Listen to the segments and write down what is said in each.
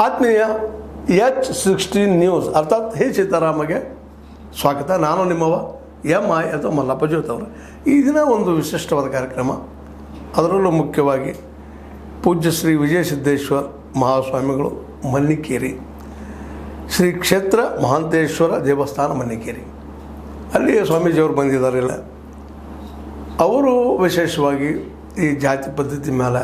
ಆತ್ಮೀಯ H16 news ಅರ್ಥಾತ್ ಹೇ ಸೀತಾರಾಮಗೆ ಸ್ವಾಗತ. ನಾನು ನಿಮ್ಮವ MI ಅಥವಾ ಮಲ್ಲಪ್ಪ ಜ್ಯೋತಿ ಅವರು. ಈ ದಿನ ಒಂದು ವಿಶಿಷ್ಟವಾದ ಕಾರ್ಯಕ್ರಮ, ಅದರಲ್ಲೂ ಮುಖ್ಯವಾಗಿ ಪೂಜ್ಯ ಶ್ರೀ ವಿಜಯಸಿದ್ದೇಶ್ವರ ಮಹಾಸ್ವಾಮಿಗಳು ಮನ್ನಿಕೇರಿ ಶ್ರೀ ಕ್ಷೇತ್ರ ಮಹಾಂತೇಶ್ವರ ದೇವಸ್ಥಾನ ಮನ್ನಿಕೇರಿ, ಅಲ್ಲಿ ಸ್ವಾಮೀಜಿಯವರು ಬಂದಿದ್ದಾರಿಲ್ಲ. ಅವರು ವಿಶೇಷವಾಗಿ ಈ ಜಾತಿ ಪದ್ಧತಿ ಮೇಲೆ,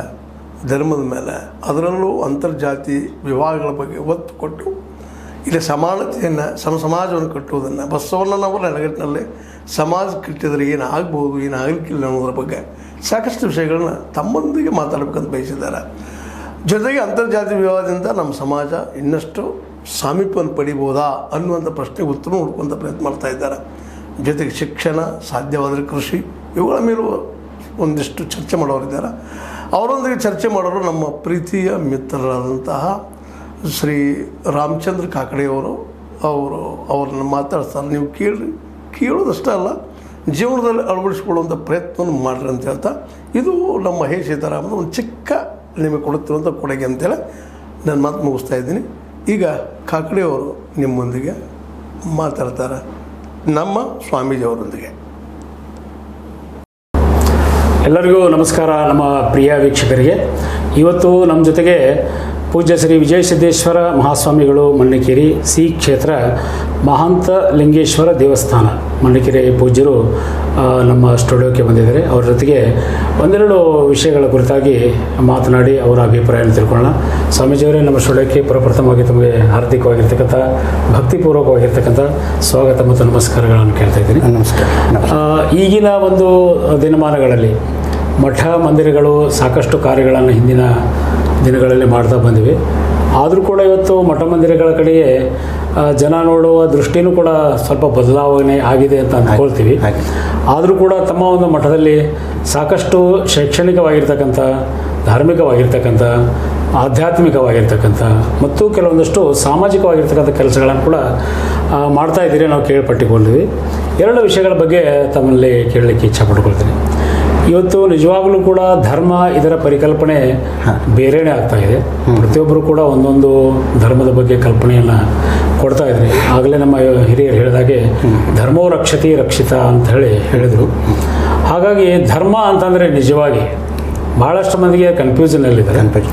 ಧರ್ಮದ ಮೇಲೆ, ಅದರಲ್ಲೂ ಅಂತರ್ಜಾತಿ ವಿವಾಹಗಳ ಬಗ್ಗೆ ಒತ್ತು ಕೊಟ್ಟು ಇಲ್ಲಿ ಸಮಾನತೆಯನ್ನು, ಸಮಾಜವನ್ನು ಕಟ್ಟುವುದನ್ನು, ಬಸವಣ್ಣನವರ ನೆಲೆಗಟ್ಟಿನಲ್ಲಿ ಸಮಾಜ ಕಟ್ಟಿದರೆ ಏನಾಗ್ಬೋದು, ಏನಾಗಲಿಕ್ಕಿಲ್ಲ ಅನ್ನೋದ್ರ ಬಗ್ಗೆ ಸಾಕಷ್ಟು ವಿಷಯಗಳನ್ನ ತಮ್ಮೊಂದಿಗೆ ಮಾತಾಡಬೇಕಂತ ಬಯಸಿದ್ದಾರೆ. ಜೊತೆಗೆ ಅಂತರ್ಜಾತಿ ವಿವಾಹದಿಂದ ನಮ್ಮ ಸಮಾಜ ಇನ್ನಷ್ಟು ಸಾಮೀಪ್ಯವನ್ನು ಪಡಿಬೋದಾ ಅನ್ನುವಂಥ ಪ್ರಶ್ನೆಗೆ ಉತ್ತರ ಹುಡುಕುವಂಥ ಪ್ರಯತ್ನ ಮಾಡ್ತಾ ಇದ್ದಾರೆ. ಜೊತೆಗೆ ಶಿಕ್ಷಣ, ಸಾಧ್ಯವಾದರೆ ಕೃಷಿ, ಇವುಗಳ ಮೇಲೂ ಒಂದಿಷ್ಟು ಚರ್ಚೆ ಮಾಡೋರಿದ್ದಾರೆ. ಅವರೊಂದಿಗೆ ಚರ್ಚೆ ಮಾಡೋರು ನಮ್ಮ ಪ್ರೀತಿಯ ಮಿತ್ರರಾದಂತಹ ಶ್ರೀ ರಾಮಚಂದ್ರ ಕಾಕಡೆಯವರು. ಅವ್ರನ್ನ ಮಾತಾಡ್ತಾರೆ. ನೀವು ಕೇಳೋದಷ್ಟೇ ಅಲ್ಲ, ಜೀವನದಲ್ಲಿ ಅಳವಡಿಸಿಕೊಳ್ಳುವಂಥ ಪ್ರಯತ್ನವನ್ನು ಮಾಡ್ರಿ ಅಂತ ಹೇಳ್ತಾ, ಇದು ನಮ್ಮ ಹೇ ಸೀತಾರಾಮದ ಒಂದು ಚಿಕ್ಕ ನಿಮಗೆ ಕೊಡುತ್ತಿರುವಂಥ ಕೊಡುಗೆ ಅಂತೇಳಿ ನಾನು ಮಾತು ಮುಗಿಸ್ತಾ ಇದ್ದೀನಿ. ಈಗ ಕಾಕಡೆಯವರು ನಿಮ್ಮೊಂದಿಗೆ ಮಾತಾಡ್ತಾರೆ, ನಮ್ಮ ಸ್ವಾಮೀಜಿಯವರೊಂದಿಗೆ. ಎಲ್ಲರಿಗೂ ನಮಸ್ಕಾರ. ನಮ್ಮ ಪ್ರಿಯ ವೀಕ್ಷಕರಿಗೆ, ಇವತ್ತು ನಮ್ಮ ಜೊತೆಗೆ ಪೂಜ್ಯ ಶ್ರೀ ವಿಜಯಸಿದ್ದೇಶ್ವರ ಮಹಾಸ್ವಾಮಿಗಳು ಮನ್ನಿಕೇರಿ ಸಿ ಕ್ಷೇತ್ರ ಮಹಾಂತ ಲಿಂಗೇಶ್ವರ ದೇವಸ್ಥಾನ ಮನ್ನಿಕೇರಿ ಪೂಜ್ಯರು ನಮ್ಮ ಸ್ಟುಡಿಯೋಕ್ಕೆ ಬಂದಿದ್ದಾರೆ. ಅವರ ಜೊತೆಗೆ ಒಂದೆರಡು ವಿಷಯಗಳ ಕುರಿತಾಗಿ ಮಾತನಾಡಿ ಅವರ ಅಭಿಪ್ರಾಯವನ್ನು ತಿಳ್ಕೊಳ್ಳೋಣ. ಸ್ವಾಮೀಜಿಯವರೇ, ನಮ್ಮ ಸ್ಟುಡಿಯೋಕ್ಕೆ ಪ್ರಪ್ರಥಮವಾಗಿ ತಮಗೆ ಹಾರ್ದಿಕವಾಗಿರ್ತಕ್ಕಂಥ ಭಕ್ತಿಪೂರ್ವಕವಾಗಿರ್ತಕ್ಕಂಥ ಸ್ವಾಗತ ಮತ್ತು ನಮಸ್ಕಾರಗಳನ್ನು ಕೇಳ್ತಾ ಇದ್ದೀನಿ. ನಮಸ್ಕಾರ. ಈಗಿನ ಒಂದು ದಿನಮಾನಗಳಲ್ಲಿ ಮಠ ಮಂದಿರಗಳು ಸಾಕಷ್ಟು ಕಾರ್ಯಗಳನ್ನು ಹಿಂದಿನ ದಿನಗಳಲ್ಲಿ ಮಾಡ್ತಾ ಬಂದಿವೆ. ಆದರೂ ಕೂಡ ಇವತ್ತು ಮಠ ಮಂದಿರಗಳ ಕಡೆಗೆ ಜನ ನೋಡುವ ದೃಷ್ಟಿನೂ ಕೂಡ ಸ್ವಲ್ಪ ಬದಲಾವಣೆ ಆಗಿದೆ ಅಂತ ಅಂದ್ಕೊಳ್ತೀವಿ. ಆದರೂ ಕೂಡ ತಮ್ಮ ಒಂದು ಮಠದಲ್ಲಿ ಸಾಕಷ್ಟು ಶೈಕ್ಷಣಿಕವಾಗಿರ್ತಕ್ಕಂಥ, ಧಾರ್ಮಿಕವಾಗಿರ್ತಕ್ಕಂಥ, ಆಧ್ಯಾತ್ಮಿಕವಾಗಿರ್ತಕ್ಕಂಥ ಮತ್ತು ಕೆಲವೊಂದಷ್ಟು ಸಾಮಾಜಿಕವಾಗಿರ್ತಕ್ಕಂಥ ಕೆಲಸಗಳನ್ನು ಕೂಡ ಮಾಡ್ತಾ ಇದ್ದೀರಿ, ನಾವು ಕೇಳ್ಪಟ್ಟಿಕೊಂಡಿದ್ವಿ. ಎರಡು ವಿಷಯಗಳ ಬಗ್ಗೆ ತಮ್ಮಲ್ಲಿ ಕೇಳಲಿಕ್ಕೆ ಇಚ್ಛಪಟ್ಕೊಳ್ತೀನಿ. ಇವತ್ತು ನಿಜವಾಗಲೂ ಕೂಡ ಧರ್ಮ, ಇದರ ಪರಿಕಲ್ಪನೆ ಬೇರೆಯೇ ಆಗ್ತಾ ಇದೆ. ಪ್ರತಿಯೊಬ್ಬರು ಕೂಡ ಒಂದೊಂದು ಧರ್ಮದ ಬಗ್ಗೆ ಕಲ್ಪನೆಯನ್ನು ಕೊಡ್ತಾ ಇದ್ರಿ. ಆಗಲೇ ನಮ್ಮ ಹಿರಿಯರು ಹೇಳಿದಾಗೆ ಧರ್ಮವು ರಕ್ಷತಿ ರಕ್ಷಿತ ಅಂತ ಹೇಳಿದರು. ಹಾಗಾಗಿ ಧರ್ಮ ಅಂತಂದರೆ ನಿಜವಾಗಿ ಭಾಳಷ್ಟು ಮಂದಿಗೆ ಕನ್ಫ್ಯೂಷನಲ್ಲಿದ್ದಾರೆ.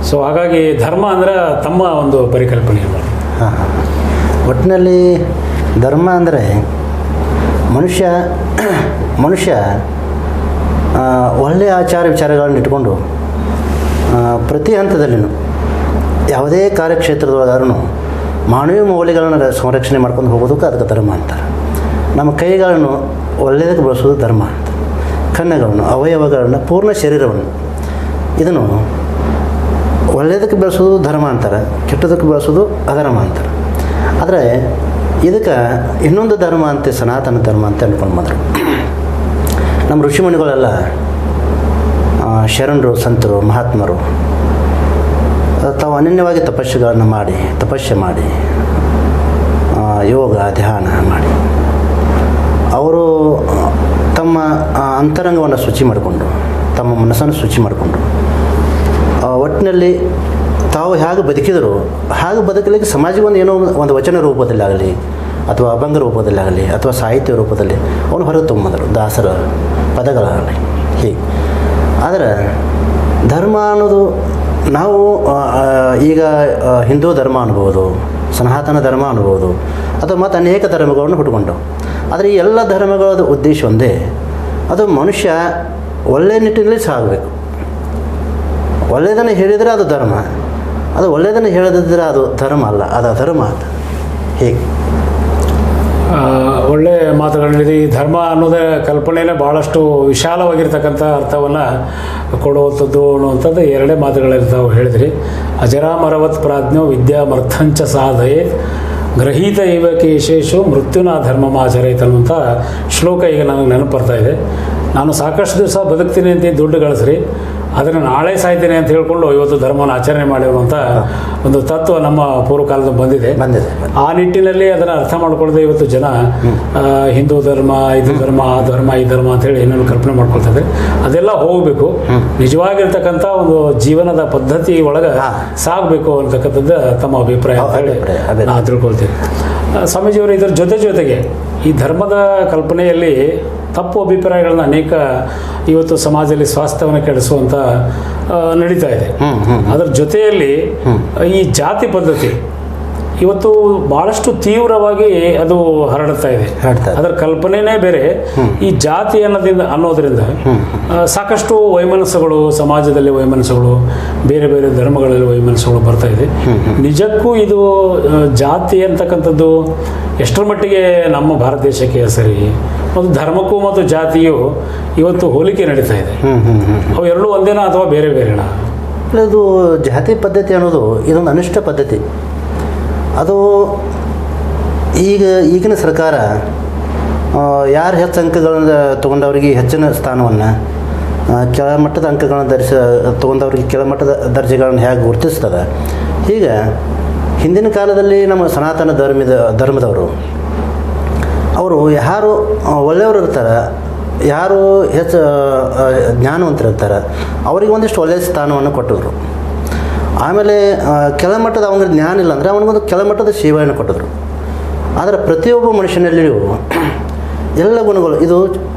ಸೊ ಹಾಗಾಗಿ ಧರ್ಮ ಅಂದರೆ ತಮ್ಮ ಒಂದು ಪರಿಕಲ್ಪನೆ. ಒಟ್ಟಿನಲ್ಲಿ ಧರ್ಮ ಅಂದರೆ ಮನುಷ್ಯ ಒಳ್ಳೆಯ ಆಚಾರ ವಿಚಾರಗಳನ್ನು ಇಟ್ಕೊಂಡು ಪ್ರತಿ ಹಂತದಲ್ಲಿಯೂ ಯಾವುದೇ ಕಾರ್ಯಕ್ಷೇತ್ರದೊಳಗಾದ್ರೂ ಮಾನವೀಯ ಮೌಲ್ಯಗಳನ್ನು ಸಂರಕ್ಷಣೆ ಮಾಡ್ಕೊಂಡು ಹೋಗೋದಕ್ಕೆ ಅದಕ್ಕೆ ಧರ್ಮ ಅಂತಾರೆ. ನಮ್ಮ ಕೈಗಳನ್ನು ಒಳ್ಳೆಯದಕ್ಕೆ ಬಳಸೋದು ಧರ್ಮ ಅಂತ, ಕಣ್ಣುಗಳನ್ನು, ಅವಯವಗಳನ್ನು, ಪೂರ್ಣ ಶರೀರವನ್ನು ಇದನ್ನು ಒಳ್ಳೆಯದಕ್ಕೆ ಬೆಳೆಸೋದು ಧರ್ಮ ಅಂತಾರೆ, ಕೆಟ್ಟದಕ್ಕೆ ಬೆಳೆಸೋದು ಅಧರ್ಮ ಅಂತಾರೆ. ಆದರೆ ಇದಕ್ಕೆ ಇನ್ನೊಂದು ಧರ್ಮ ಅಂತ, ಸನಾತನ ಧರ್ಮ ಅಂತ ಅಂದ್ಕೊಂಡು ಬಂದರು. ನಮ್ಮ ಋಷಿಮುನಿಗಳೆಲ್ಲ, ಶರಣರು, ಸಂತರು, ಮಹಾತ್ಮರು ತಾವು ಅನನ್ಯವಾಗಿ ತಪಸ್ಸೆ ಮಾಡಿ ಯೋಗ ಧ್ಯಾನ ಮಾಡಿ ಅವರು ತಮ್ಮ ಅಂತರಂಗವನ್ನು ಶುಚಿ ಮಾಡಿಕೊಂಡು, ತಮ್ಮ ಮನಸ್ಸನ್ನು ಶುಚಿ ಮಾಡಿಕೊಂಡು, ಒಟ್ಟಿನಲ್ಲಿ ತಾವು ಹೇಗೆ ಬದುಕಿದರು ಹಾಗೆ ಬದುಕಲಿಕ್ಕೆ ಸಮಾಜಕ್ಕೆ ಏನೋ ಒಂದು ವಚನ ರೂಪದಲ್ಲಾಗಲಿ ಅಥವಾ ಅಭಂಗ ರೂಪದಲ್ಲಾಗಲಿ ಅಥವಾ ಸಾಹಿತ್ಯ ರೂಪದಲ್ಲಿ ಅವನು ಹೊರಗೆ ತೊಗೊಂಬಂದರು, ದಾಸರ ಪದಗಳಾಗಲಿ ಹೀಗೆ. ಆದರೆ ಧರ್ಮ ಅನ್ನೋದು ನಾವು ಈಗ ಹಿಂದೂ ಧರ್ಮ ಅನ್ಬೋದು, ಸನಾತನ ಧರ್ಮ ಅನ್ಬೋದು, ಅಥವಾ ಮತ್ತು ಅನೇಕ ಧರ್ಮಗಳನ್ನು ಹುಟ್ಕೊಂಡವು. ಆದರೆ ಈ ಎಲ್ಲ ಧರ್ಮಗಳ ಉದ್ದೇಶ ಒಂದೇ, ಅದು ಮನುಷ್ಯ ಒಳ್ಳೆಯ ನಿಟ್ಟಿನಲ್ಲಿ ಸಾಗಬೇಕು. ಒಳ್ಳೆಯದನ್ನು ಹೇಳಿದರೆ ಅದು ಧರ್ಮ, ಅದು ಒಳ್ಳೆಯದನ್ನು ಹೇಳದಿದ್ದರೆ ಅದು ಧರ್ಮ ಅಲ್ಲ, ಅದು ಅಧರ್ಮ ಅಂತ. ಹೀಗೆ ಒಳ್ಳೆಯ ಮಾತುಗಳಿದೆ. ಈ ಧರ್ಮ ಅನ್ನೋದೇ ಕಲ್ಪನೆಯೇ ಭಾಳಷ್ಟು ವಿಶಾಲವಾಗಿರ್ತಕ್ಕಂಥ ಅರ್ಥವನ್ನು ಕೊಡುವಂಥದ್ದು ಅನ್ನುವಂಥದ್ದು ಎರಡೇ ಮಾತುಗಳಲ್ಲಿ ತಾವು ಹೇಳಿದ್ರಿ. ಅಜರಾಮರವತ್ ಪ್ರಾಜ್ಞೋ ವಿದ್ಯಾಮರ್ಥಂಚ ಸಾಧಯೇ ಗ್ರಹೀತ ಇವ ಕೇಶೇಶು ಮೃತ್ಯುನ ಧರ್ಮಮಾಚರೈತ್ ಅನ್ನುವಂಥ ಶ್ಲೋಕ ಈಗ ನನಗೆ ನೆನಪು ಬರ್ತಾ ಇದೆ. ನಾನು ಸಾಕಷ್ಟು ದಿವಸ ಬದುಕ್ತೀನಿ ಅಂತ ದುಡ್ಡು ಗಳಿಸ್ರಿ, ಅದನ್ನು ನಾಳೆ ಸಾಯ್ತೇನೆ ಅಂತ ಹೇಳ್ಕೊಂಡು ಇವತ್ತು ಧರ್ಮವನ್ನು ಆಚರಣೆ ಮಾಡಿರುವಂಥ ಒಂದು ತತ್ವ ನಮ್ಮ ಪೂರ್ವಕಾಲದಲ್ಲಿ ಬಂದಿದೆ. ಆ ನಿಟ್ಟಿನಲ್ಲಿ ಅದನ್ನು ಅರ್ಥ ಮಾಡ್ಕೊಳ್ಳದೆ ಇವತ್ತು ಜನ ಹಿಂದೂ ಧರ್ಮ, ಇದು ಧರ್ಮ, ಆ ಧರ್ಮ, ಈ ಧರ್ಮ ಅಂತೇಳಿ ಏನೇನು ಕಲ್ಪನೆ ಮಾಡ್ಕೊಳ್ತಾರೆ. ಅದೆಲ್ಲ ಹೋಗಬೇಕು, ನಿಜವಾಗಿರ್ತಕ್ಕಂಥ ಒಂದು ಜೀವನದ ಪದ್ಧತಿ ಒಳಗೆ ಸಾಗಬೇಕು ಅಂತಕ್ಕಂಥದ್ದು ತಮ್ಮ ಅಭಿಪ್ರಾಯ ಅಂತ ಹೇಳಿ ನಾನು ತಿಳ್ಕೊಳ್ತೀನಿ. ಸ್ವಾಮೀಜಿಯವರು ಇದರ ಜೊತೆಗೆ ಈ ಧರ್ಮದ ಕಲ್ಪನೆಯಲ್ಲಿ ತಪ್ಪು ಅಭಿಪ್ರಾಯಗಳನ್ನ ಅನೇಕ ಇವತ್ತು ಸಮಾಜದಲ್ಲಿ ಸ್ವಾಸ್ಥ್ಯವನ್ನು ಕೆಡಿಸುವಂಥ ನಡೀತಾ ಇದೆ. ಅದರ ಜೊತೆಯಲ್ಲಿ ಈ ಜಾತಿ ಪದ್ಧತಿ ಇವತ್ತು ಭಾಳಷ್ಟು ತೀವ್ರವಾಗಿ ಅದು ಹರಡುತ್ತಾ ಇದೆ. ಅದರ ಕಲ್ಪನೆನೇ ಬೇರೆ. ಈ ಜಾತಿ ಅನ್ನೋದ್ರಿಂದ ಸಾಕಷ್ಟು ವೈಮನಸ್ಸುಗಳು, ಸಮಾಜದಲ್ಲಿ ವೈಮನಸ್ಸುಗಳು, ಬೇರೆ ಬೇರೆ ಧರ್ಮಗಳಲ್ಲಿ ವೈಮನಸ್ಸುಗಳು ಬರ್ತಾ ಇದೆ. ನಿಜಕ್ಕೂ ಇದು ಜಾತಿ ಅಂತಕ್ಕಂಥದ್ದು ಎಷ್ಟರ ಮಟ್ಟಿಗೆ ನಮ್ಮ ಭಾರತ ದೇಶಕ್ಕೆ ಸರಿ? ಒಂದು ಧರ್ಮಕ್ಕೂ ಮತ್ತು ಜಾತಿಯು ಇವತ್ತು ಹೋಲಿಕೆ ನಡೀತಾ ಇದೆ. ಅವು ಎರಡೂ ಒಂದೇನಾ ಅಥವಾ ಬೇರೆ ಬೇರೆನಾ? ಇದು ಜಾತಿ ಪದ್ಧತಿ ಅನ್ನೋದು ಇದೊಂದು ಅನಿಷ್ಟ ಪದ್ಧತಿ. ಅದು ಈಗಿನ ಸರ್ಕಾರ ಯಾರು ಹೆಚ್ಚು ಅಂಕಗಳನ್ನು ತೊಗೊಂಡವ್ರಿಗೆ ಹೆಚ್ಚಿನ ಸ್ಥಾನವನ್ನು, ಕೆಳಮಟ್ಟದ ಅಂಕಗಳನ್ನು ತೊಗೊಂಡವ್ರಿಗೆ ಕೆಳಮಟ್ಟದ ದರ್ಜೆಗಳನ್ನು ಹೇಗೆ ಗುರುತಿಸ್ತದೆ, ಹೀಗೆ ಹಿಂದಿನ ಕಾಲದಲ್ಲಿ ನಮ್ಮ ಸನಾತನ ಧರ್ಮದವರು ಅವರು ಯಾರು ಒಳ್ಳೆಯವರು ಇರ್ತಾರೆ, ಯಾರು ಹೆಚ್ಚು ಜ್ಞಾನವಂತರಿರ್ತಾರೆ, ಅವರಿಗೆ ಒಂದಿಷ್ಟು ಒಳ್ಳೆಯ ಸ್ಥಾನವನ್ನು ಕೊಟ್ಟಿದ್ರು. ಆಮೇಲೆ ಕೆಳಮಟ್ಟದ ಅವನಿಗೆ ಜ್ಞಾನ ಇಲ್ಲ ಅಂದರೆ ಅವನಿಗೊಂದು ಕೆಳಮಟ್ಟದ ಸೇವೆಯನ್ನು ಕೊಟ್ಟಿದ್ರು. ಆದರೆ ಪ್ರತಿಯೊಬ್ಬ ಮನುಷ್ಯನಲ್ಲಿಯೂ ಎಲ್ಲ ಗುಣಗಳು, ಇದು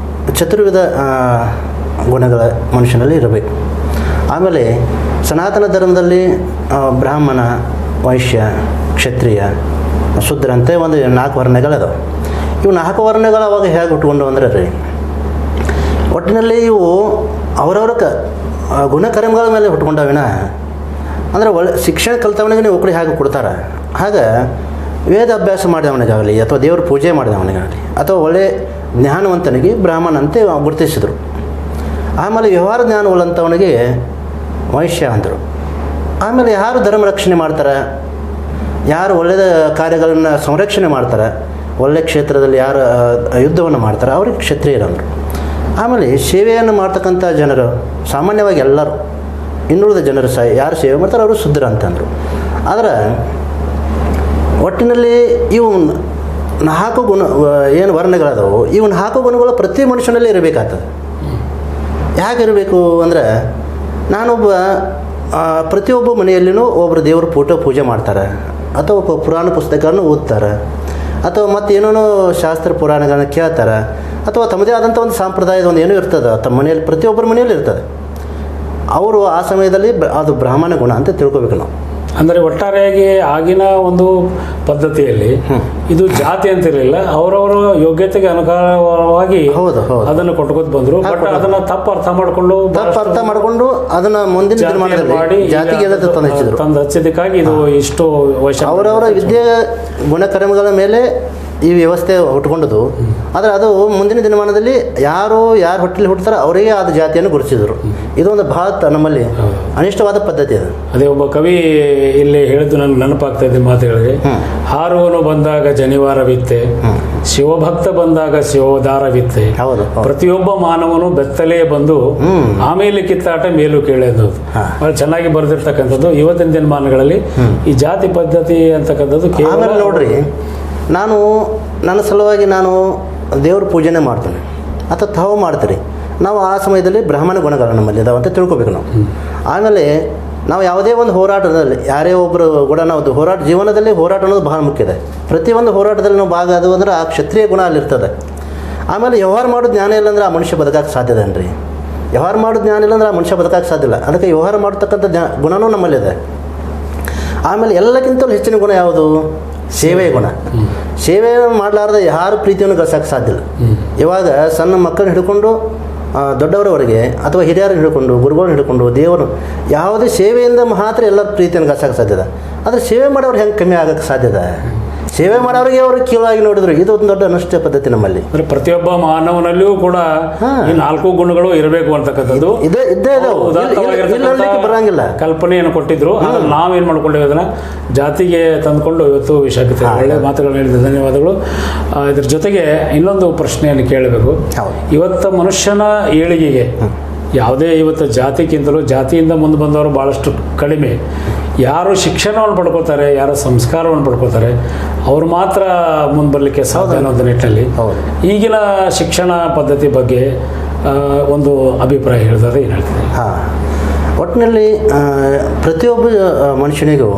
ಚತುರ್ವಿಧ ಗುಣಗಳ ಮನುಷ್ಯನಲ್ಲಿ ಇರಬೇಕು. ಆಮೇಲೆ ಸನಾತನ ಧರ್ಮದಲ್ಲಿ ಬ್ರಾಹ್ಮಣ, ವೈಶ್ಯ, ಕ್ಷತ್ರಿಯ, ಶೂದ್ರ ಅಂತ ಒಂದು 4 ವರ್ಣಗಳದಾವೆ. ಇವು 4 ವರ್ಣಗಳು ಅವಾಗ ಹೇಗೆ ಹುಟ್ಕೊಂಡು ಅಂದ್ರೆ ರೀ, ಒಟ್ಟಿನಲ್ಲಿ ಇವು ಅವರವರ ಗುಣಕರ್ಮಗಳ ಮೇಲೆ ಹುಟ್ಕೊಂಡವಿನ ಅಂದರೆ ಒಳ್ಳೆ ಶಿಕ್ಷಣ ಕಲಿತವನಿಗೆ ನೀವು ಒಕ್ಕಳಿ ಹಾಗೆ ಕೊಡ್ತಾರೆ. ಹಾಗೆ ವೇದ ಅಭ್ಯಾಸ ಮಾಡಿದವನಿಗಾಗಲಿ ಅಥವಾ ದೇವ್ರ ಪೂಜೆ ಮಾಡಿದವನಿಗಾಗಲಿ ಅಥವಾ ಒಳ್ಳೆ ಜ್ಞಾನವಂತನಿಗೆ ಬ್ರಾಹ್ಮಣ ಅಂತ ಗುರುತಿಸಿದರು. ಆಮೇಲೆ ವ್ಯವಹಾರ ಜ್ಞಾನವುಳ್ಳಂಥವನಿಗೆ ವೈಶ್ಯ ಅಂದರು. ಆಮೇಲೆ ಯಾರು ಧರ್ಮ ರಕ್ಷಣೆ ಮಾಡ್ತಾರೆ, ಯಾರು ಒಳ್ಳೆಯ ಕಾರ್ಯಗಳನ್ನು ಸಂರಕ್ಷಣೆ ಮಾಡ್ತಾರೆ, ಒಳ್ಳೆಯ ಕ್ಷೇತ್ರದಲ್ಲಿ ಯಾರು ಯುದ್ಧವನ್ನು ಮಾಡ್ತಾರೆ ಅವ್ರಿಗೆ ಕ್ಷತ್ರಿಯರಂದರು. ಆಮೇಲೆ ಸೇವೆಯನ್ನು ಮಾಡ್ತಕ್ಕಂಥ ಜನರು ಸಾಮಾನ್ಯವಾಗಿ ಎಲ್ಲರೂ, ಇನ್ನುಳಿದ ಜನರು ಯಾರು ಸೇವೆ ಮಾಡ್ತಾರೆ ಅವರು ಶೂದ್ರ ಅಂತಂದರು. ಆದರೆ ಒಟ್ಟಿನಲ್ಲಿ ಇವು 4 ಗುಣ ಏನು ವರ್ಣಗಳದಾವು, ಇವು 4 ಗುಣಗಳು ಪ್ರತಿ ಮನುಷ್ಯನಲ್ಲಿ ಇರಬೇಕಾಗ್ತದೆ. ಹೇಗಿರಬೇಕು ಅಂದರೆ, ನಾನೊಬ್ಬ ಪ್ರತಿಯೊಬ್ಬ ಮನೆಯಲ್ಲಿನೂ ಒಬ್ಬರು ದೇವ್ರ ಫೋಟೋ ಪೂಜೆ ಮಾಡ್ತಾರೆ, ಅಥವಾ ಒಬ್ಬ ಪುರಾಣ ಪುಸ್ತಕವನ್ನು ಓದ್ತಾರೆ, ಅಥವಾ ಮತ್ತು ಏನೇನೋ ಶಾಸ್ತ್ರ ಪುರಾಣಗಳನ್ನ ಕೇಳ್ತಾರೆ, ಅಥವಾ ತಮ್ಮದೇ ಆದಂಥ ಒಂದು ಸಂಪ್ರದಾಯದ ಒಂದು ಏನೂ ಇರ್ತದೆ ತಮ್ಮ ಮನೆಯಲ್ಲಿ, ಪ್ರತಿಯೊಬ್ಬರ ಮನೆಯಲ್ಲಿ ಇರ್ತದೆ. ಅವರು ಆ ಸಮಯದಲ್ಲಿ ಅದು ಬ್ರಾಹ್ಮಣ ಗುಣ ಅಂತ ತಿಳ್ಕೊಬೇಕು ನಾವು. ಅಂದರೆ ಒಟ್ಟಾರೆಯಾಗಿ ಆಗಿನ ಒಂದು ಪದ್ಧತಿಯಲ್ಲಿ ಇದು ಜಾತಿ ಅಂತಿರಲಿಲ್ಲ, ಅವರವರ ಯೋಗ್ಯತೆಗೆ ಅನುಸಾರವಾಗಿ ಅದನ್ನು ಕೊಟ್ಕೋತ ಬಂದರು. ಬಟ್ ಅದನ್ನ ತಪ್ಪು ಅರ್ಥ ಮಾಡಿಕೊಂಡು ಅದನ್ನ ಮುಂದಿನ ದಿನಮಾನದಲ್ಲಿ ಜಾತಿಗೆ ತಂದು ಹಚ್ಚಿದ್ದಕ್ಕಾಗಿ ಇದು ಇಷ್ಟು ಅವರವರ ವಿದ್ಯೆ ಗುಣಕರ್ಮಗಳ ಮೇಲೆ ಈ ವ್ಯವಸ್ಥೆ ಹುಟ್ಕೊಂಡದು. ಆದರೆ ಅದು ಮುಂದಿನ ದಿನಮಾನದಲ್ಲಿ ಯಾರು ಹೊಟ್ಟೆಲಿ ಹುಟ್ಟುತ್ತಾರೆ ಅವರಿಗೆ ಆದ ಜಾತಿಯನ್ನು ಗುರುತಿಸಿದರು. ಇದೊಂದು ಭಾಳ ನಮ್ಮಲ್ಲಿ ಅನಿಷ್ಟವಾದ ಪದ್ಧತಿ ಅದು. ಅದೇ ಒಬ್ಬ ಕವಿ ಇಲ್ಲಿ ಹೇಳಿದ್ದು ನನಗೆ ನೆನಪಾಗ್ತಾ ಇದೆ ಮಾತುಗಳಿಗೆ. ಹಾರುವನು ಬಂದಾಗ ಜನಿವಾರವಿತ್ತೆ, ಶಿವಭಕ್ತ ಬಂದಾಗ ಶಿವದಾರವಿತ್ತೆ, ಪ್ರತಿಯೊಬ್ಬ ಮಾನವನು ಬೆತ್ತಲೇ ಬಂದು ಆಮೇಲೆ ಕಿತ್ತಾಟ ಮೇಲೂ ಕೇಳೋದು. ಬಹಳ ಚೆನ್ನಾಗಿ ಬರೆದಿರ್ತಕ್ಕಂಥದ್ದು. ಇವತ್ತಿನ ದಿನಮಾನಗಳಲ್ಲಿ ಈ ಜಾತಿ ಪದ್ಧತಿ ಅಂತಕ್ಕಂಥದ್ದು ಕೇವಲ ನೋಡ್ರಿ, ನನ್ನ ಸಲುವಾಗಿ ನಾನು ದೇವ್ರ ಪೂಜೆನೇ ಮಾಡ್ತೀನಿ ಅಥವಾ ತಾವು ಮಾಡ್ತೀರಿ, ನಾವು ಆ ಸಮಯದಲ್ಲಿ ಬ್ರಾಹ್ಮಣ ಗುಣಗಳು ನಮ್ಮಲ್ಲಿ ಇದಾವೆ ಅಂತ ತಿಳ್ಕೊಬೇಕು ನಾವು. ಆಮೇಲೆ ನಾವು ಯಾವುದೇ ಒಂದು ಹೋರಾಟದಲ್ಲಿ ಯಾರೇ ಒಬ್ಬರು ಕೂಡ ನಾವು ಹೋರಾಟ ಜೀವನದಲ್ಲಿ ಹೋರಾಟ ಅನ್ನೋದು ಬಹಳ ಮುಖ್ಯ ಇದೆ. ಪ್ರತಿಯೊಂದು ಹೋರಾಟದಲ್ಲಿ ನಾವು ಭಾಗ ಅದು ಅಂದ್ರೆ ಆ ಕ್ಷತ್ರಿಯ ಗುಣ ಅಲ್ಲಿರ್ತದೆ. ಆಮೇಲೆ ವ್ಯವಹಾರ ಮಾಡೋದು ಜ್ಞಾನ ಇಲ್ಲ ಅಂದರೆ ಆ ಮನುಷ್ಯ ಬದುಕಕ್ಕೆ ಸಾಧ್ಯದ ಏನ್ರಿ? ವ್ಯವಹಾರ ಮಾಡೋದು ಜ್ಞಾನ ಇಲ್ಲ ಅಂದರೆ ಆ ಮನುಷ್ಯ ಬದುಕಕ್ಕೆ ಸಾಧ್ಯ ಇಲ್ಲ. ಅದಕ್ಕೆ ವ್ಯವಹಾರ ಮಾಡತಕ್ಕಂಥ ಗುಣನೂ ನಮ್ಮಲ್ಲಿದೆ. ಆಮೇಲೆ ಎಲ್ಲಕ್ಕಿಂತಲೂ ಹೆಚ್ಚಿನ ಗುಣ ಯಾವುದು? ಸೇವೆಯ ಗುಣ. ಸೇವೆ ಮಾಡಲಾರ್ದೆ ಯಾರು ಪ್ರೀತಿಯನ್ನು ಗಳಿಸೋಕ್ಕೆ ಸಾಧ್ಯ ಇಲ್ಲ. ಇವಾಗ ಸಣ್ಣ ಮಕ್ಕಳನ್ನ ಹಿಡ್ಕೊಂಡು ದೊಡ್ಡವರವರೆಗೆ ಅಥವಾ ಹಿರಿಯರನ್ನು ಹಿಡ್ಕೊಂಡು ಗುರುಗಳನ್ನ ಹಿಡ್ಕೊಂಡು ದೇವರು ಯಾವುದೇ ಸೇವೆಯಿಂದ ಮಾತ್ರ ಎಲ್ಲರ ಪ್ರೀತಿಯನ್ನು ಗಳಿಸೋಕ್ಕೆ ಸಾಧ್ಯದ. ಆದರೆ ಸೇವೆ ಮಾಡೋರು ಹೆಂಗೆ ಕಮ್ಮಿ ಆಗೋಕ್ಕೆ ಸಾಧ್ಯದ? ಸೇವೆ ಮಾಡೋರಿಗೆ ಅವರು ಕೀಳಾಗಿ ನೋಡಿದ್ರು. ಇದು ಒಂದು ದೊಡ್ಡ ಅನುಷ್ಠ ಪದ್ಧತಿ ನಮ್ಮಲ್ಲಿ. ಅಂದರೆ ಪ್ರತಿಯೊಬ್ಬ ಮಾನವನಲ್ಲಿಯೂ ಕೂಡ ಈ 4 ಗುಣಗಳು ಇರಬೇಕು ಅಂತಕ್ಕಂಥದ್ದು ಇದ್ದೇ ಬರಂಗಿಲ್ಲ ಕಲ್ಪನೆಯನ್ನು ಕೊಟ್ಟಿದ್ರು. ಆದ್ರೆ ನಾವೇನು ಮಾಡ್ಕೊಂಡೇವೆ ಅದನ್ನ ಜಾತಿಗೆ ತಂದುಕೊಂಡು ಇವತ್ತು ವಿಷಾಕ್ತಿ ಒಳ್ಳೆ ಮಾತುಗಳನ್ನು ಹೇಳಿದ ಧನ್ಯವಾದಗಳು. ಇದ್ರ ಜೊತೆಗೆ ಇನ್ನೊಂದು ಪ್ರಶ್ನೆಯನ್ನು ಕೇಳಬೇಕು. ಇವತ್ತು ಮನುಷ್ಯನ ಏಳಿಗೆಗೆ ಯಾವುದೇ ಇವತ್ತು ಜಾತಿಗಿಂತಲೂ ಜಾತಿಯಿಂದ ಮುಂದೆ ಬಂದವರು ಭಾಳಷ್ಟು ಕಡಿಮೆ. ಯಾರು ಶಿಕ್ಷಣವನ್ನು ಪಡ್ಕೋತಾರೆ, ಯಾರು ಸಂಸ್ಕಾರವನ್ನು ಪಡ್ಕೋತಾರೆ, ಅವರು ಮಾತ್ರ ಮುಂದೆ ಬರಲಿಕ್ಕೆ ಸಾಧ್ಯ ಅನ್ನೋದು ನಿಟ್ಟಿನಲ್ಲಿ ಈಗಿನ ಶಿಕ್ಷಣ ಪದ್ಧತಿ ಬಗ್ಗೆ ಒಂದು ಅಭಿಪ್ರಾಯ ಹೇಳಿದ್ರೆ ಏನು ಹೇಳ್ತೀನಿ? ಹಾಂ, ಒಟ್ಟಿನಲ್ಲಿ ಪ್ರತಿಯೊಬ್ಬ ಮನುಷ್ಯನಿಗೂ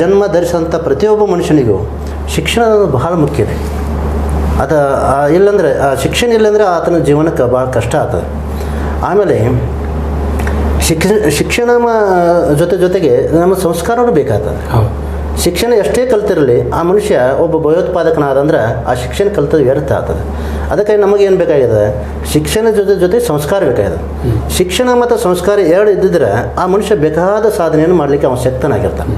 ಜನ್ಮ ಧರಿಸಿದಂಥ ಪ್ರತಿಯೊಬ್ಬ ಮನುಷ್ಯನಿಗೂ ಶಿಕ್ಷಣ ಬಹಳ ಮುಖ್ಯ ಇದೆ. ಅದು ಇಲ್ಲಾಂದರೆ ಶಿಕ್ಷಣ ಇಲ್ಲಾಂದರೆ ಆತನ ಜೀವನಕ್ಕೆ ಭಾಳ ಕಷ್ಟ ಆಗ್ತದೆ. ಆಮೇಲೆ ಶಿಕ್ಷಣ ಜೊತೆಗೆ ನಮ್ಮ ಸಂಸ್ಕಾರವೂ ಬೇಕಾಗ್ತದೆ. ಶಿಕ್ಷಣ ಎಷ್ಟೇ ಕಲ್ತಿರಲಿ ಆ ಮನುಷ್ಯ ಒಬ್ಬ ಭಯೋತ್ಪಾದಕನಾದಂದ್ರೆ ಆ ಶಿಕ್ಷಣ ಕಲ್ತದ್ದು ವ್ಯರ್ಥ ಆಗ್ತದೆ. ಅದಕ್ಕಾಗಿ ನಮಗೇನು ಬೇಕಾಗಿದೆ, ಶಿಕ್ಷಣ ಜೊತೆ ಸಂಸ್ಕಾರ ಬೇಕಾಗಿದೆ. ಶಿಕ್ಷಣ ಮತ್ತು ಸಂಸ್ಕಾರ ಎರಡು ಇದ್ದಿದ್ರೆ ಆ ಮನುಷ್ಯ ಬೇಕಾದ ಸಾಧನೆಯನ್ನು ಮಾಡಲಿಕ್ಕೆ ಅವನು ಶಕ್ತನಾಗಿರ್ತಾನೆ.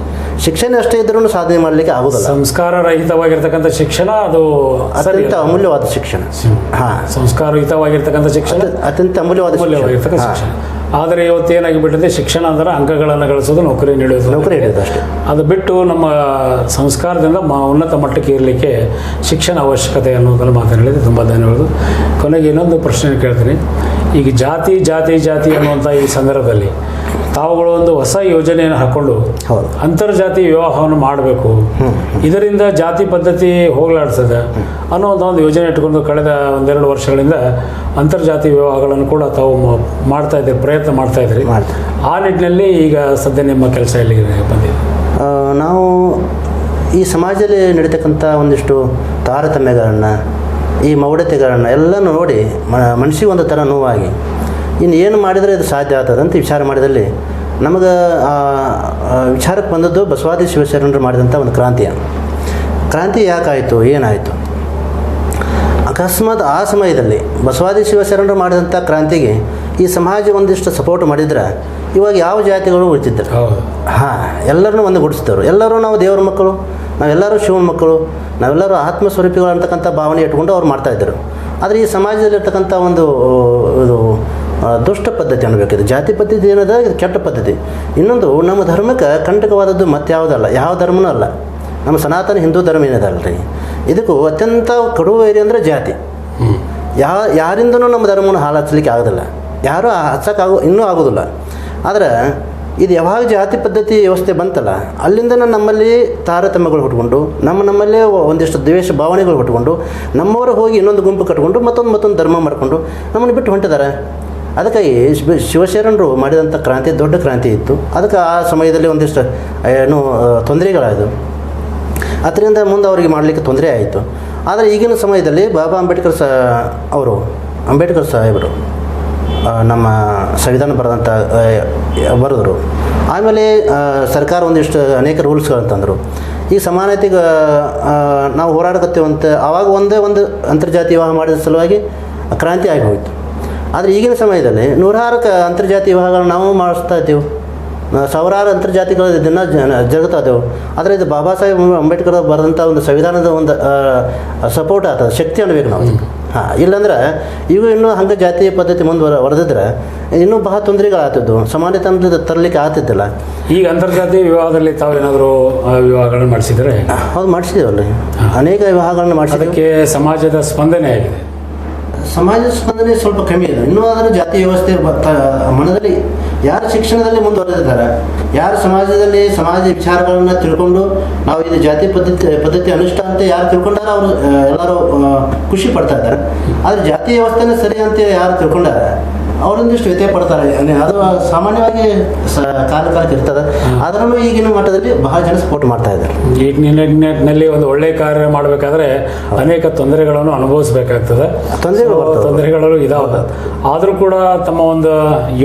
ಶಿಕ್ಷಣ ಅಷ್ಟೇ ಇದ್ರೂ ಸಾಧನೆ ಮಾಡಲಿಕ್ಕೆ ಆಗೋದಿಲ್ಲ. ಸಂಸ್ಕಾರ ರಹಿತವಾಗಿರ್ತಕ್ಕಂಥ ಶಿಕ್ಷಣ ಅದು ಅತ್ಯಂತ ಅಮೂಲ್ಯವಾದ ಶಿಕ್ಷಣ. ಹಾಂ, ಸಂಸ್ಕಾರಯುತವಾಗಿರ್ತಕ್ಕಂಥ ಶಿಕ್ಷಣ ಅತ್ಯಂತ ಅಮೂಲ್ಯವಾದ ಶಿಕ್ಷಣ. ಆದರೆ ಇವತ್ತೇನಾಗಿಬಿಟ್ಟಿದೆ, ಶಿಕ್ಷಣ ಅಂದರೆ ಅಂಕಗಳನ್ನು ಗಳಿಸೋದು, ನೌಕರಿ ನೀಡೋದು ಅಷ್ಟೇ. ಅದು ಬಿಟ್ಟು ನಮ್ಮ ಸಂಸ್ಕಾರದಿಂದ ಉನ್ನತ ಮಟ್ಟಕ್ಕೆ ಇರಲಿಕ್ಕೆ ಶಿಕ್ಷಣ ಅವಶ್ಯಕತೆ ಅನ್ನೋದನ್ನು ಮಾತನಾಡಿದರೆ ತುಂಬ ಧನ್ಯವಾದ. ಕೊನೆಗೆ ಇನ್ನೊಂದು ಪ್ರಶ್ನೆ ಕೇಳ್ತೀನಿ. ಈಗ ಜಾತಿ ಅನ್ನುವಂಥ ಈ ಸಂದರ್ಭದಲ್ಲಿ ತಾವುಗಳು ಒಂದು ಹೊಸ ಯೋಜನೆಯನ್ನು ಹಾಕ್ಕೊಂಡು ಅಂತರ್ಜಾತಿ ವಿವಾಹವನ್ನು ಮಾಡಬೇಕು, ಇದರಿಂದ ಜಾತಿ ಪದ್ಧತಿ ಹೋಗಲಾಡ್ತದೆ ಅನ್ನೋಂಥ ಒಂದು ಯೋಜನೆ ಇಟ್ಕೊಂಡು ಕಳೆದ 1-2 ವರ್ಷಗಳಿಂದ ಅಂತರ್ಜಾತಿ ವಿವಾಹಗಳನ್ನು ಕೂಡ ತಾವು ಪ್ರಯತ್ನ ಮಾಡ್ತಾ ಇದ್ದೀರಿ. ಆ ನಿಟ್ಟಿನಲ್ಲಿ ಈಗ ಸದ್ಯ ನಿಮ್ಮ ಕೆಲಸ ಎಲ್ಲಿಗೆ ಬಂದಿದೆ? ನಾವು ಈ ಸಮಾಜದಲ್ಲಿ ನಡೀತಕ್ಕಂಥ ಒಂದಿಷ್ಟು ತಾರತಮ್ಯಗಳನ್ನು, ಈ ಮೌಢ್ಯತೆಗಳನ್ನು ಎಲ್ಲನೂ ನೋಡಿ ಮನಸ್ಸಿಗೆ ಒಂದು ಥರ ನೋವಾಗಿ ಇನ್ನು ಏನು ಮಾಡಿದರೆ ಇದು ಸಾಧ್ಯ ಆಗ್ತದೆ ಅಂತ ವಿಚಾರ ಮಾಡಿದಲ್ಲಿ ನಮಗೆ ವಿಚಾರಕ್ಕೆ ಬಂದದ್ದು ಬಸವಾದಿ ಶಿವಶರಣರು ಮಾಡಿದಂಥ ಒಂದು ಕ್ರಾಂತಿ ಯಾಕಾಯಿತು, ಏನಾಯಿತು? ಅಕಸ್ಮಾತ್ ಆ ಸಮಯದಲ್ಲಿ ಬಸವಾದಿ ಶಿವಶರಣರು ಮಾಡಿದಂಥ ಕ್ರಾಂತಿಗೆ ಈ ಸಮಾಜ ಒಂದಿಷ್ಟು ಸಪೋರ್ಟ್ ಮಾಡಿದ್ರೆ ಇವಾಗ ಯಾವ ಜಾತಿಗಳು ಉಳಿತಿದ್ದರು? ಹಾಂ, ಎಲ್ಲರನ್ನೂ ಒಂದುಗೂಡಿಸಿದವರು. ಎಲ್ಲರೂ ನಾವು ದೇವರ ಮಕ್ಕಳು, ನಾವೆಲ್ಲರೂ ಶಿವನ ಮಕ್ಕಳು, ನಾವೆಲ್ಲರೂ ಆತ್ಮಸ್ವರೂಪಿಗಳು ಅಂತಕ್ಕಂಥ ಭಾವನೆ ಇಟ್ಕೊಂಡು ಅವ್ರು ಮಾಡ್ತಾಯಿದ್ದರು. ಆದರೆ ಈ ಸಮಾಜದಲ್ಲಿರ್ತಕ್ಕಂಥ ಒಂದು ಇದು ದುಷ್ಟ ಪದ್ಧತಿ ಅನ್ನಬೇಕಿದೆ. ಜಾತಿ ಪದ್ಧತಿ ಏನದ, ಇದು ಕೆಟ್ಟ ಪದ್ಧತಿ. ಇನ್ನೊಂದು, ನಮ್ಮ ಧರ್ಮಕ್ಕೆ ಕಂಟಕವಾದದ್ದು ಮತ್ತೆ ಯಾವುದಲ್ಲ, ಯಾವ ಧರ್ಮನೂ ಅಲ್ಲ. ನಮ್ಮ ಸನಾತನ ಹಿಂದೂ ಧರ್ಮ ಏನಿದಲ್ರಿ, ಇದಕ್ಕೂ ಅತ್ಯಂತ ಕಡು ವೈರಿ ಅಂದರೆ ಜಾತಿ. ಯಾರಿಂದನೂ ನಮ್ಮ ಧರ್ಮವನ್ನು ಹಾಳಾಚಲಿಕ್ಕೆ ಆಗೋದಿಲ್ಲ, ಯಾರೂ ಇನ್ನೂ ಆಗೋದಿಲ್ಲ. ಆದರೆ ಇದು ಯಾವಾಗ ಜಾತಿ ಪದ್ಧತಿ ವ್ಯವಸ್ಥೆ ಬಂತಲ್ಲ, ಅಲ್ಲಿಂದ ನಮ್ಮಲ್ಲಿ ತಾರತಮ್ಯಗಳು ಹುಟ್ಕೊಂಡು ನಮ್ಮಲ್ಲೇ ಒಂದಿಷ್ಟು ದ್ವೇಷ ಭಾವನೆಗಳು ಹುಟ್ಕೊಂಡು ನಮ್ಮವರು ಹೋಗಿ ಇನ್ನೊಂದು ಗುಂಪು ಕಟ್ಕೊಂಡು ಮತ್ತೊಂದು ಧರ್ಮ ಮಾಡಿಕೊಂಡು ನಮ್ಮನ್ನು ಬಿಟ್ಟು ಹೊಂಟಿದ್ದಾರೆ. ಅದಕ್ಕಾಗಿ ಶಿವಶರಣರು ಮಾಡಿದಂಥ ಕ್ರಾಂತಿ ದೊಡ್ಡ ಕ್ರಾಂತಿ ಇತ್ತು. ಅದಕ್ಕೆ ಆ ಸಮಯದಲ್ಲಿ ಒಂದಿಷ್ಟು ತೊಂದರೆಗಳಾಯಿತು. ಅದರಿಂದ ಮುಂದೆ ಅವರಿಗೆ ಮಾಡಲಿಕ್ಕೆ ತೊಂದರೆ ಆಯಿತು. ಆದರೆ ಈಗಿನ ಸಮಯದಲ್ಲಿ ಬಾಬಾ ಅಂಬೇಡ್ಕರ್ ಸಾಹೇಬರು ನಮ್ಮ ಸಂವಿಧಾನ ಬರೆದರು. ಆಮೇಲೆ ಸರ್ಕಾರ ಒಂದಿಷ್ಟು ಅನೇಕ ರೂಲ್ಸ್ಗಳಂತಂದರು. ಈ ಸಮಾನತೆಗೆ ನಾವು ಹೋರಾಡಕತ್ತೀವಂತ ಆವಾಗ ಒಂದು ಅಂತರ್ಜಾತಿ ವಿವಾಹ ಮಾಡಿದ ಸಲುವಾಗಿ ಕ್ರಾಂತಿ ಆಗಿ ಹೋಯಿತು. ಆದರೆ ಈಗಿನ ಸಮಯದಲ್ಲಿ 100 ಅಂತರ್ಜಾತಿ ವಿವಾಹಗಳನ್ನ ನಾವು ಮಾಡಿಸ್ತಾ ಇದ್ದೇವೆ, ಸಾವಿರಾರು ಅಂತರ್ಜಾತಿಗಳು ದಿನ ಜರುಗ್ತಾ ಇದ್ದೇವೆ. ಆದರೆ ಇದು ಬಾಬಾ ಸಾಹೇಬ್ ಅಂಬೇಡ್ಕರ್ ಬರೆದಂಥ ಒಂದು ಸಂವಿಧಾನದ ಒಂದು ಸಪೋರ್ಟ್ ಆಗ್ತದೆ, ಶಕ್ತಿ ಅನ್ಬೇಕು ನಾವು. ಹಾಂ, ಇಲ್ಲಾಂದ್ರೆ ಇವು ಇನ್ನೂ ಹಂಗೆ ಜಾತಿ ಪದ್ಧತಿ ಹೊಡೆದಿದ್ರೆ ಇನ್ನೂ ಬಹಳ ತೊಂದರೆಗಳಾಗ್ತಿದ್ದು, ಸಮಾನತೆ ಅಂತ ತರಲಿಕ್ಕೆ ಆಗ್ತಿದ್ದಿಲ್ಲ. ಈಗ ಅಂತರ್ಜಾತಿ ವಿವಾಹದಲ್ಲಿ ತಾವು ಏನಾದರೂ ವಿವಾಹಗಳನ್ನು ಮಾಡಿಸಿದರೆ? ಹೌದು, ಮಾಡಿಸಿದ್ದೇವಲ್ಲ, ಅನೇಕ ವಿವಾಹಗಳನ್ನು ಮಾಡಿಸಿದ್ದಕ್ಕೆ ಸಮಾಜದ ಸ್ಪಂದನೆ ಆಗಿದೆ. ಸಮಾಜದ ಸ್ಪಂದನೆ ಸ್ವಲ್ಪ ಕಮ್ಮಿ ಇದೆ. ಇನ್ನೂ ಅದನ್ನು ಜಾತಿ ವ್ಯವಸ್ಥೆ ಮನದಲ್ಲಿ ಯಾರು ಶಿಕ್ಷಣದಲ್ಲಿ ಮುಂದುವರೆದಿದ್ದಾರೆ, ಯಾರು ಸಮಾಜ ವಿಚಾರಗಳನ್ನು ತಿಳ್ಕೊಂಡು ನಾವು ಇದು ಜಾತಿ ಪದ್ಧತಿ ಅನುಷ್ಠ ಅಂತ ಯಾರು ತಿಳ್ಕೊಂಡಾರ ಅವರು ಎಲ್ಲರೂ ಖುಷಿ ಪಡ್ತಾ ಇದ್ದಾರೆ. ಆದರೆ ಜಾತಿ ವ್ಯವಸ್ಥೆನೇ ಸರಿ ಅಂತ ಯಾರು ತಿಳ್ಕೊಂಡಾರೆ ಅವರೊಂದಿಷ್ಟು ವ್ಯತ್ಯಯ ಪಡ್ತಾರೆ. ಅದು ಸಾಮಾನ್ಯವಾಗಿ ಕಾಲಕ್ಕೆ ಇರ್ತದೆ. ಆದ್ರೂ ಈಗಿನ ಮಟ್ಟದಲ್ಲಿ ಬಹಳ ಜನ ಸಪೋರ್ಟ್ ಮಾಡ್ತಾ ಇದ್ದಾರೆ. ಈಗ ನಿಟ್ಟಿನಲ್ಲಿ ಒಂದು ಒಳ್ಳೆ ಕಾರ್ಯ ಮಾಡಬೇಕಾದ್ರೆ ಅನೇಕ ತೊಂದರೆಗಳನ್ನು ಅನುಭವಿಸಬೇಕಾಗ್ತದೆ. ತೊಂದರೆಗಳು ಇದಾವೆ. ಆದರೂ ಕೂಡ ತಮ್ಮ ಒಂದು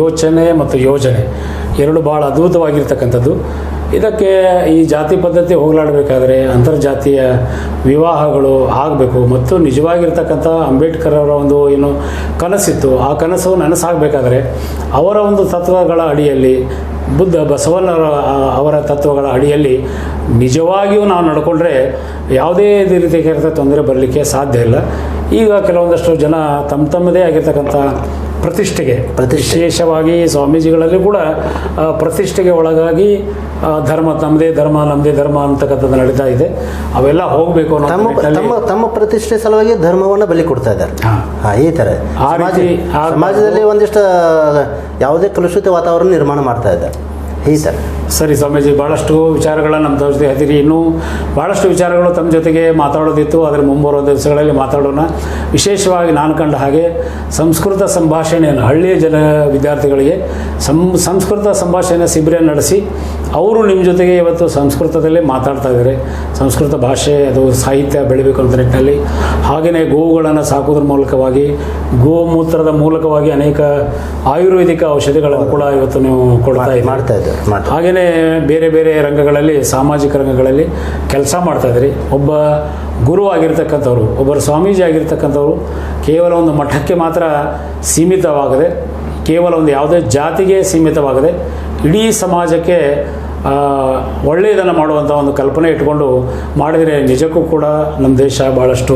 ಯೋಚನೆ ಮತ್ತು ಯೋಜನೆ ಎರಡು ಭಾಳ ಅದ್ಭುತವಾಗಿರ್ತಕ್ಕಂಥದ್ದು. ಇದಕ್ಕೆ ಈ ಜಾತಿ ಪದ್ಧತಿ ಹೋಗಲಾಡಬೇಕಾದ್ರೆ ಅಂತರ್ಜಾತೀಯ ವಿವಾಹಗಳು ಆಗಬೇಕು. ಮತ್ತು ನಿಜವಾಗಿರ್ತಕ್ಕಂಥ ಅಂಬೇಡ್ಕರ್ ಅವರ ಒಂದು ಕನಸಿತ್ತು, ಆ ಕನಸು ನನಸಾಗಬೇಕಾದ್ರೆ ಅವರ ಒಂದು ತತ್ವಗಳ ಅಡಿಯಲ್ಲಿ ಬಸವಣ್ಣರ ಅವರ ತತ್ವಗಳ ಅಡಿಯಲ್ಲಿ ನಿಜವಾಗಿಯೂ ನಾವು ನಡ್ಕೊಂಡ್ರೆ ಯಾವುದೇ ರೀತಿಯಾಗಿರೋ ತೊಂದರೆ ಬರಲಿಕ್ಕೆ ಸಾಧ್ಯ ಇಲ್ಲ. ಈಗ ಕೆಲವೊಂದಷ್ಟು ಜನ ತಮ್ಮದೇ ಆಗಿರ್ತಕ್ಕಂಥ ಪ್ರತಿಷ್ಠೆಗೆ ವಿಶೇಷವಾಗಿ ಸ್ವಾಮೀಜಿಗಳಲ್ಲಿ ಕೂಡ ಪ್ರತಿಷ್ಠೆಗೆ ಒಳಗಾಗಿ ಧರ್ಮ ನಮ್ಮದೇ ಧರ್ಮ ಅಂತಕ್ಕಂಥದ್ದು ನಡೀತಾ ಇದೆ. ಅವೆಲ್ಲ ಹೋಗಬೇಕು ಅನ್ನೋ ತಮ್ಮ ಪ್ರತಿಷ್ಠೆ ಸಲುವಾಗಿ ಧರ್ಮವನ್ನು ಬಲಿ ಕೊಡ್ತಾ ಇದ್ದಾರೆ. ಈ ಥರ ಸಮಾಜದಲ್ಲಿ ಒಂದಿಷ್ಟು ಯಾವುದೇ ಕಲುಷಿತ ವಾತಾವರಣ ನಿರ್ಮಾಣ ಮಾಡ್ತಾ ಇದ್ದಾರೆ ಈ ಥರ. ಸರಿ ಸ್ವಾಮೀಜಿ, ಭಾಳಷ್ಟು ವಿಚಾರಗಳನ್ನು ನಮ್ಮ ಜೊತೆ ಹೇಳ್ತೀರಿ. ಇನ್ನೂ ಭಾಳಷ್ಟು ವಿಚಾರಗಳು ತಮ್ಮ ಜೊತೆಗೆ ಮಾತಾಡೋದಿತ್ತು, ಅದರ ಮುಂಬರುವ ದಿವಸಗಳಲ್ಲಿ ಮಾತಾಡೋಣ. ವಿಶೇಷವಾಗಿ ನಾನು ಕಂಡ ಹಾಗೆ ಸಂಸ್ಕೃತ ಸಂಭಾಷಣೆಯನ್ನು ಹಳ್ಳಿಯ ವಿದ್ಯಾರ್ಥಿಗಳಿಗೆ ಸಂಸ್ಕೃತ ಸಂಭಾಷಣೆ ಶಿಬಿರ ನಡೆಸಿ ಅವರು ನಿಮ್ಮ ಜೊತೆಗೆ ಇವತ್ತು ಸಂಸ್ಕೃತದಲ್ಲೇ ಮಾತಾಡ್ತಾ ಇದ್ದಾರೆ. ಸಂಸ್ಕೃತ ಭಾಷೆ ಅದು ಸಾಹಿತ್ಯ ಬೆಳಿಬೇಕು ಅಂತ ನಿಟ್ಟಿನಲ್ಲಿ, ಹಾಗೆಯೇ ಗೋವುಗಳನ್ನು ಸಾಕೋದ್ರ ಮೂಲಕವಾಗಿ ಗೋಮೂತ್ರದ ಮೂಲಕವಾಗಿ ಅನೇಕ ಆಯುರ್ವೇದಿಕ ಔಷಧಿಗಳನ್ನು ಕೂಡ ಇವತ್ತು ನೀವು ಮಾಡ್ತಾ ಇದ್ದಾರೆ. ಹಾಗೆಯೇ ಬೇರೆ ಬೇರೆ ರಂಗಗಳಲ್ಲಿ, ಸಾಮಾಜಿಕ ರಂಗಗಳಲ್ಲಿ ಕೆಲಸ ಮಾಡ್ತಾಯಿದ್ರಿ. ಒಬ್ಬ ಗುರು ಆಗಿರ್ತಕ್ಕಂಥವ್ರು, ಒಬ್ಬರು ಸ್ವಾಮೀಜಿ ಆಗಿರ್ತಕ್ಕಂಥವ್ರು ಕೇವಲ ಒಂದು ಮಠಕ್ಕೆ ಮಾತ್ರ ಸೀಮಿತವಾಗದೆ, ಕೇವಲ ಒಂದು ಯಾವುದೇ ಜಾತಿಗೆ ಸೀಮಿತವಾಗದೆ ಇಡೀ ಸಮಾಜಕ್ಕೆ ಒಳ್ಳೆಯದನ್ನು ಮಾಡುವಂಥ ಒಂದು ಕಲ್ಪನೆ ಇಟ್ಕೊಂಡು ಮಾಡಿದರೆ ನಿಜಕ್ಕೂ ಕೂಡ ನಮ್ಮ ದೇಶ ಭಾಳಷ್ಟು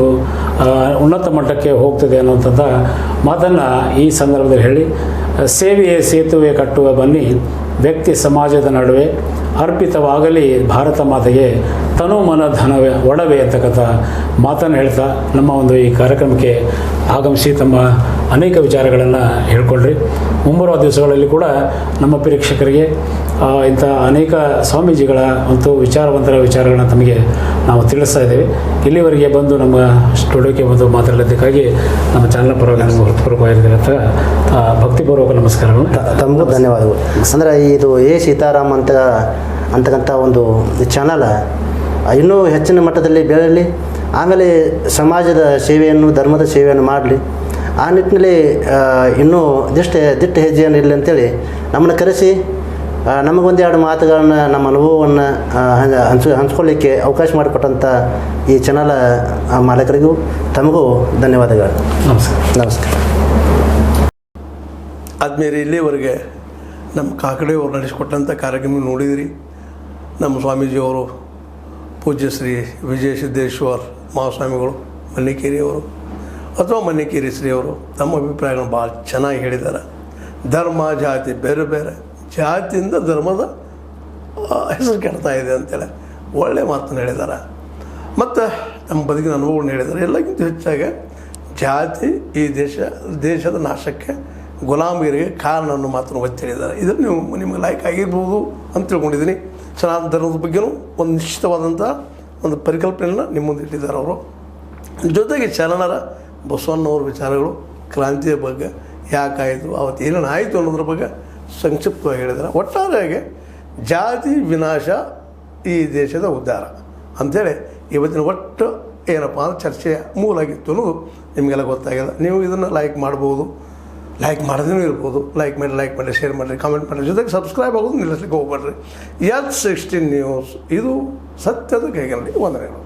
ಉನ್ನತ ಮಟ್ಟಕ್ಕೆ ಹೋಗ್ತದೆ ಅನ್ನುವಂಥದ್ದು ಮಾತನ್ನು ಈ ಸಂದರ್ಭದಲ್ಲಿ ಹೇಳಿ, ಸೇವೆಯೇ ಸೇತುವೆ ಕಟ್ಟುವ ಬನ್ನಿ ವ್ಯಕ್ತಿ ಸಮಾಜದ ನಡುವೆ ಅರ್ಪಿತವಾಗಲಿ ಭಾರತ ಮಾತೆಗೆ ತನು ಮನ ಧನವೇ ಒಡವೆ ಅಂತಕ್ಕಂಥ ಮಾತನ್ನು ಹೇಳ್ತಾ ನಮ್ಮ ಒಂದು ಈ ಕಾರ್ಯಕ್ರಮಕ್ಕೆ ಆಗಮಿಸಿ ತಮ್ಮ ಅನೇಕ ವಿಚಾರಗಳನ್ನು ಹೇಳ್ಕೊಂಡ್ರಿ. ಮುಂಬರುವ ದಿವಸಗಳಲ್ಲಿ ಕೂಡ ನಮ್ಮ ಪ್ರೇಕ್ಷಕರಿಗೆ ಇಂಥ ಅನೇಕ ಸ್ವಾಮೀಜಿಗಳ ಮತ್ತು ವಿಚಾರವಂತರ ವಿಚಾರಗಳನ್ನ ತಮಗೆ ನಾವು ತಿಳಿಸ್ತಾ ಇದ್ದೇವೆ. ಇಲ್ಲಿವರೆಗೆ ಬಂದು ನಮ್ಮ ಸ್ಟುಡಿಯೋಕ್ಕೆ ಬಂದು ಮಾತಾಡೋದಕ್ಕಾಗಿ ನಮ್ಮ ಚಾನಲ್ ಪರವಾಗಿ ನಮಗೆ ಹೃತ್ಪೂರ್ವಕವಾಗಿರ್ತಕ್ಕಂಥ ಭಕ್ತಿಪೂರ್ವಕ ನಮಸ್ಕಾರಗಳು. ತಮಗೂ ಧನ್ಯವಾದಗಳು. ಅಂದರೆ ಇದು ಸೀತಾರಾಮ್ ಅಂತಕ್ಕಂಥ ಒಂದು ಚಾನಲ್ ಇನ್ನೂ ಹೆಚ್ಚಿನ ಮಟ್ಟದಲ್ಲಿ ಬೆಳೆಯಲಿ, ಆಮೇಲೆ ಸಮಾಜದ ಸೇವೆಯನ್ನು, ಧರ್ಮದ ಸೇವೆಯನ್ನು ಮಾಡಲಿ. ಆ ನಿಟ್ಟಿನಲ್ಲಿ ಇನ್ನೂ ದಿಟ್ಟ ಹೆಜ್ಜೆಯನ್ನು ಇರಲಿ ಅಂತೇಳಿ ನಮ್ಮನ್ನು ಕರೆಸಿ ನಮಗೊಂದೆರಡು ಮಾತುಗಳನ್ನು, ನಮ್ಮ ಅನುಭವವನ್ನು ಹಂಚ್ಕೊಳ್ಳಿಕ್ಕೆ ಅವಕಾಶ ಮಾಡಿಕೊಟ್ಟಂಥ ಈ ಚಾನಲ್ ಮಾಲಕರಿಗೂ ತಮಗೂ ಧನ್ಯವಾದಗಳು. ನಮಸ್ಕಾರ. ಆದ್ಮೇಲೆ ಇಲ್ಲಿವರೆಗೆ ನಮ್ಮ ಕಾಕಡೆಯವರು ನಡೆಸಿಕೊಟ್ಟಂಥ ಕಾರ್ಯಕ್ರಮ ನೋಡಿದಿರಿ. ನಮ್ಮ ಸ್ವಾಮೀಜಿಯವರು ಪೂಜ್ಯ ಶ್ರೀ ವಿಜಯ ಸಿದ್ದೇಶ್ವರ ಮಹಾಸ್ವಾಮಿಗಳು ಮನ್ನಿಕೇರಿಯವರು ಅಥವಾ ಮನ್ನಿಕೇರಿ ಶ್ರೀಯವರು ತಮ್ಮ ಅಭಿಪ್ರಾಯಗಳನ್ನು ಭಾಳ ಚೆನ್ನಾಗಿ ಹೇಳಿದ್ದಾರೆ. ಧರ್ಮ ಜಾತಿ ಬೇರೆ ಬೇರೆ, ಜಾತಿಯಿಂದ ಧರ್ಮದ ಹೆಸರು ಕೆಡ್ತಾ ಇದೆ ಅಂತೇಳಿ ಒಳ್ಳೆಯ ಮಾತನ್ನು ಹೇಳಿದ್ದಾರೆ. ಮತ್ತು ನಮ್ಮ ಬದುಕಿನ ಅನುಭವವನ್ನು ಹೇಳಿದ್ದಾರೆ. ಎಲ್ಲಕ್ಕಿಂತ ಹೆಚ್ಚಾಗಿ ಜಾತಿ ಈ ದೇಶದ ನಾಶಕ್ಕೆ, ಗುಲಾಮಗಿರಿಗೆ ಕಾರಣ ಅನ್ನೋ ಮಾತನ್ನು ಒತ್ತಿ ಹೇಳಿದ್ದಾರೆ. ಇದನ್ನು ನೀವು ನಿಮಗೆ ಲೈಕ್ ಆಗಿರ್ಬೋದು ಅಂತ ತಿಳ್ಕೊಂಡಿದ್ದೀನಿ. ಸನಾತನ ಧರ್ಮದ ಬಗ್ಗೆಯೂ ಒಂದು ನಿಶ್ಚಿತವಾದಂಥ ಒಂದು ಪರಿಕಲ್ಪನೆಯನ್ನು ನಿಮ್ಮ ಮುಂದೆ ಇಟ್ಟಿದ್ದಾರೆ ಅವರು. ಜೊತೆಗೆ ಚಲನರ ಬಸವಣ್ಣವ್ರ ವಿಚಾರಗಳು, ಕ್ರಾಂತಿಯ ಬಗ್ಗೆ ಯಾಕಾಯಿತು, ಅವತ್ತು ಏನೇನು ಆಯಿತು ಅನ್ನೋದ್ರ ಬಗ್ಗೆ ಸಂಕ್ಷಿಪ್ತವಾಗಿ ಹೇಳಿದ್ದಾರೆ. ಒಟ್ಟಾರೆಯಾಗಿ ಜಾತಿ ವಿನಾಶ ಈ ದೇಶದ ಉದ್ಧಾರ ಅಂಥೇಳಿ ಇವತ್ತಿನ ಒಟ್ಟು ಏನಪ್ಪ ಅಂದ್ರೆ ಚರ್ಚೆಯ ಮೂಲ ಆಗಿತ್ತು ಅನ್ನೋದು ನಿಮಗೆಲ್ಲ ಗೊತ್ತಾಗಿದೆ. ನೀವು ಇದನ್ನು ಲೈಕ್ ಮಾಡ್ಬೋದು, ಲೈಕ್ ಮಾಡದೇ ಇರ್ಬೋದು. ಲೈಕ್ ಮಾಡಿ ಶೇರ್ ಮಾಡಿರಿ, ಕಾಮೆಂಟ್ ಮಾಡಿರಿ, ಜೊತೆಗೆ ಸಬ್ಸ್ಕ್ರೈಬ್ ಆಗೋದು ನಿಲ್ಲಿಸ್ಲಿಕ್ಕೆ ಹೋಗ್ಬೇಡ್ರಿ. H16 ನ್ಯೂಸ್ ಇದು ಸತ್ಯದ ಕೈಗನ್ನಡಿ. ವಂದನೆಗಳು.